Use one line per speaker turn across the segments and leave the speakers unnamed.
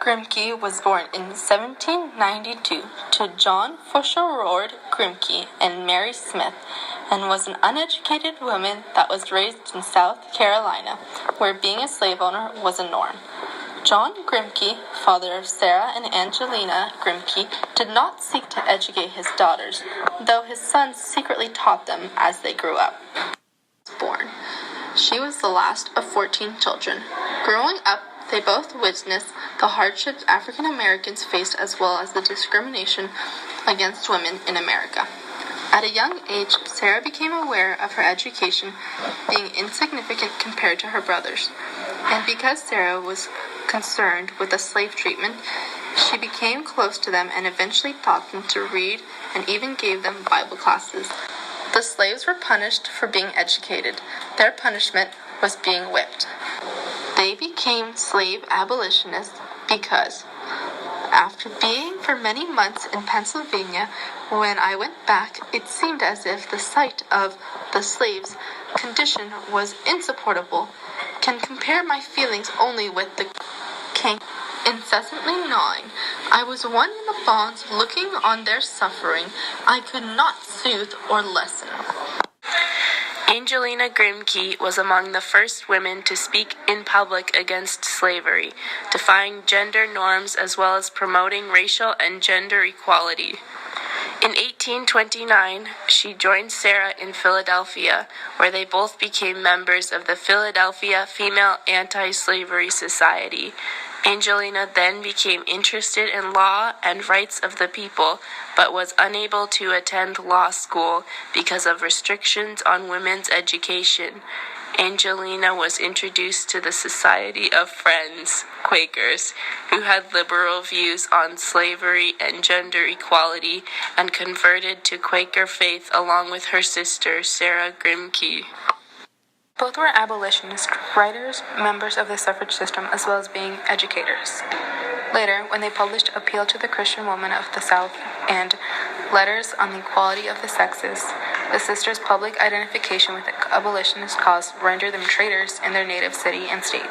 Grimke was born in 1792 to John Faucherord Grimke and Mary Smith, and was an uneducated woman that was raised in South Carolina, where being a slave owner was a norm. John Grimke, father of Sarah and Angelina Grimke, did not seek to educate his daughters, though his sons secretly taught them as they grew up. She was the last of 14 children. Growing up, they both witnessed the hardships African Americans faced as well as the discrimination against women in America. At a young age, Sarah became aware of her education being insignificant compared to her brothers. And because Sarah was concerned with the slave treatment, she became close to them and eventually taught them to read and even gave them Bible classes. The slaves were punished for being educated. Their punishment was being whipped. They became slave abolitionists because, after being for many months in Pennsylvania, when I went back, it seemed as if the sight of the slaves' condition was insupportable. Can compare my feelings only with the king incessantly gnawing. I was one in the bonds looking on their suffering. I could not soothe or lessen.
Angelina Grimke was among the first women to speak in public against slavery, defying gender norms as well as promoting racial and gender equality. In 1829, she joined Sarah in Philadelphia, where they both became members of the Philadelphia Female Anti-Slavery Society. Angelina then became interested in law and rights of the people, but was unable to attend law school because of restrictions on women's education. Angelina was introduced to the Society of Friends, Quakers, who had liberal views on slavery and gender equality, and converted to Quaker faith along with her sister, Sarah Grimke.
Both were abolitionists, writers, members of the suffrage system, as well as being educators. Later, when they published Appeal to the Christian Woman of the South and Letters on the Equality of the Sexes, the sisters' public identification with the abolitionist cause rendered them traitors in their native city and state,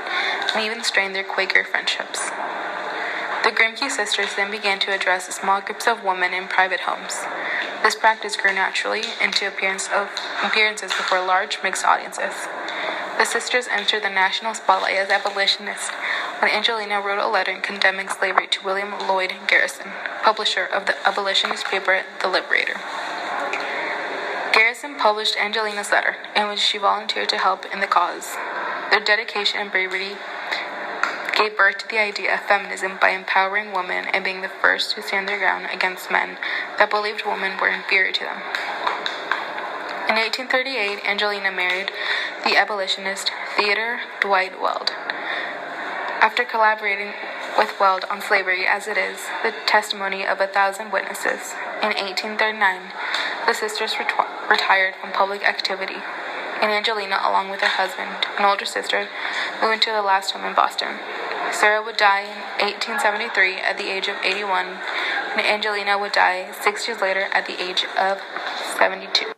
and even strained their Quaker friendships. The Grimke sisters then began to address small groups of women in private homes. This practice grew naturally into appearances before large mixed audiences. The sisters entered the national spotlight as abolitionists when Angelina wrote a letter condemning slavery to William Lloyd Garrison, publisher of the abolitionist paper The Liberator. Garrison published Angelina's letter, in which she volunteered to help in the cause. Their dedication and bravery gave birth to the idea of feminism by empowering women and being the first to stand their ground against men that believed women were inferior to them. In 1838, Angelina married the abolitionist Theodore Dwight Weld. After collaborating with Weld on slavery as it is, the testimony of 1,000 witnesses, in 1839, the sisters retired from public activity, and Angelina, along with her husband, an older sister, moved into the last home in Boston. Sarah would die in 1873 at the age of 81, and Angelina would die 6 years later at the age of 72.